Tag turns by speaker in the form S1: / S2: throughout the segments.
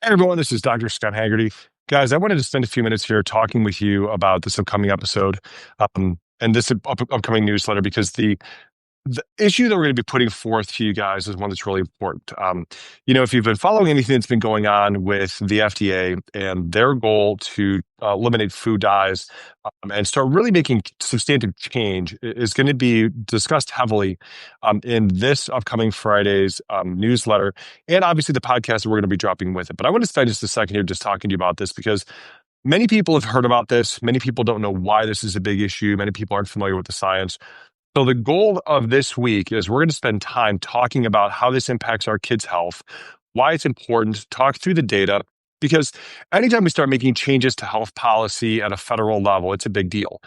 S1: Hey everyone, this is Dr. Scott Haggerty. Guys, I wanted to spend a few minutes here talking with you about this upcoming episode and this upcoming newsletter because the issue that we're going to be putting forth to you guys is one that's really important. If you've been following anything that's been going on with the FDA and their goal to eliminate food dyes and start really making substantive change is going to be discussed heavily in this upcoming Friday's newsletter and obviously the podcast that we're going to be dropping with it. But I want to spend just a second here just talking to you about this because many people have heard about this. Many people don't know why this is a big issue. Many people aren't familiar with the science. So the goal of this week is we're going to spend time talking about how this impacts our kids' health, why it's important, talk through the data, because anytime we start making changes to health policy at a federal level, it's a big deal.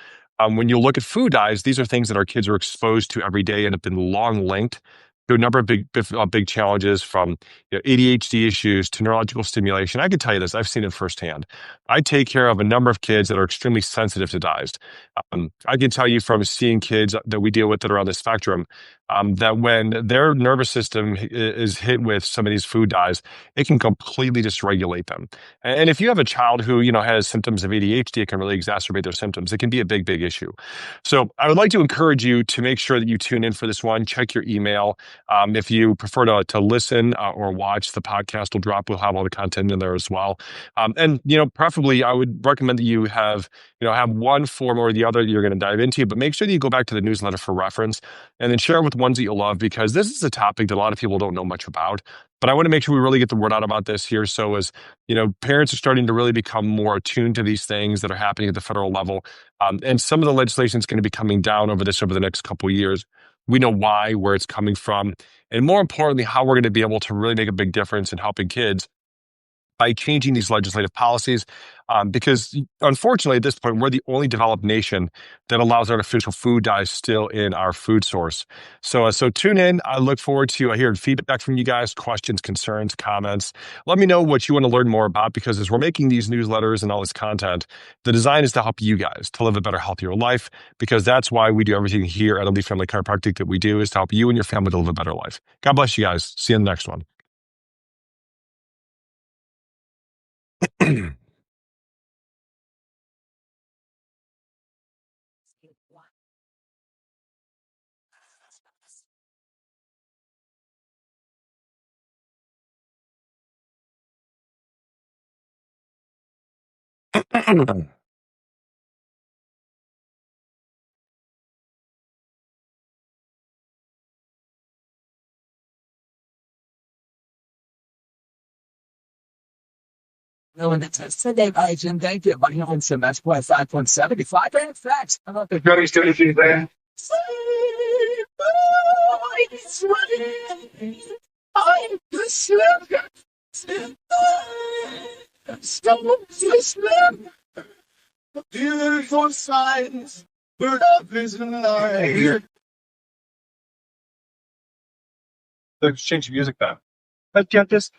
S1: When you look at food dyes, these are things that our kids are exposed to every day and have been long linked to a number of big challenges from ADHD issues to neurological stimulation. I can tell you this, I've seen it firsthand. I take care of a number of kids that are extremely sensitive to dyes. I can tell you from seeing kids that we deal with that are on the spectrum, that when their nervous system is hit with some of these food dyes, it can completely dysregulate them. And if you have a child who, has symptoms of ADHD, it can really exacerbate their symptoms. It can be a big issue. So I would like to encourage you to make sure that you tune in for this one, check your email. If you prefer to listen or watch, the podcast will drop. We'll have all the content in there as well. And preferably I would recommend that you have one form or the other that you're going to dive into, but make sure that you go back to the newsletter for reference and then share it with ones that you love, because this is a topic that a lot of people don't know much about. But I want to make sure we really get the word out about this here. So as parents are starting to really become more attuned to these things that are happening at the federal level. And some of the legislation is going to be coming down over the next couple of years. We know why, where it's coming from, and more importantly, how we're going to be able to really make a big difference in helping kids by changing these legislative policies. Because unfortunately, at this point, we're the only developed nation that allows artificial food dyes still in our food source. So tune in. I look forward to hearing feedback from you guys, questions, concerns, comments. Let me know what you want to learn more about, because as we're making these newsletters and all this content, the design is to help you guys to live a better, healthier life, because that's why we do everything here at Elite Family Chiropractic that we do, is to help you and your family to live a better life. God bless you guys. See you in the next one.
S2: No, and it's today by Jim Thank you, but on semester by 5.75 and facts. I'm not the greatest anything there. I'm the slim. Beautiful signs, bird of is alive. Let's change the music back. Let's get this.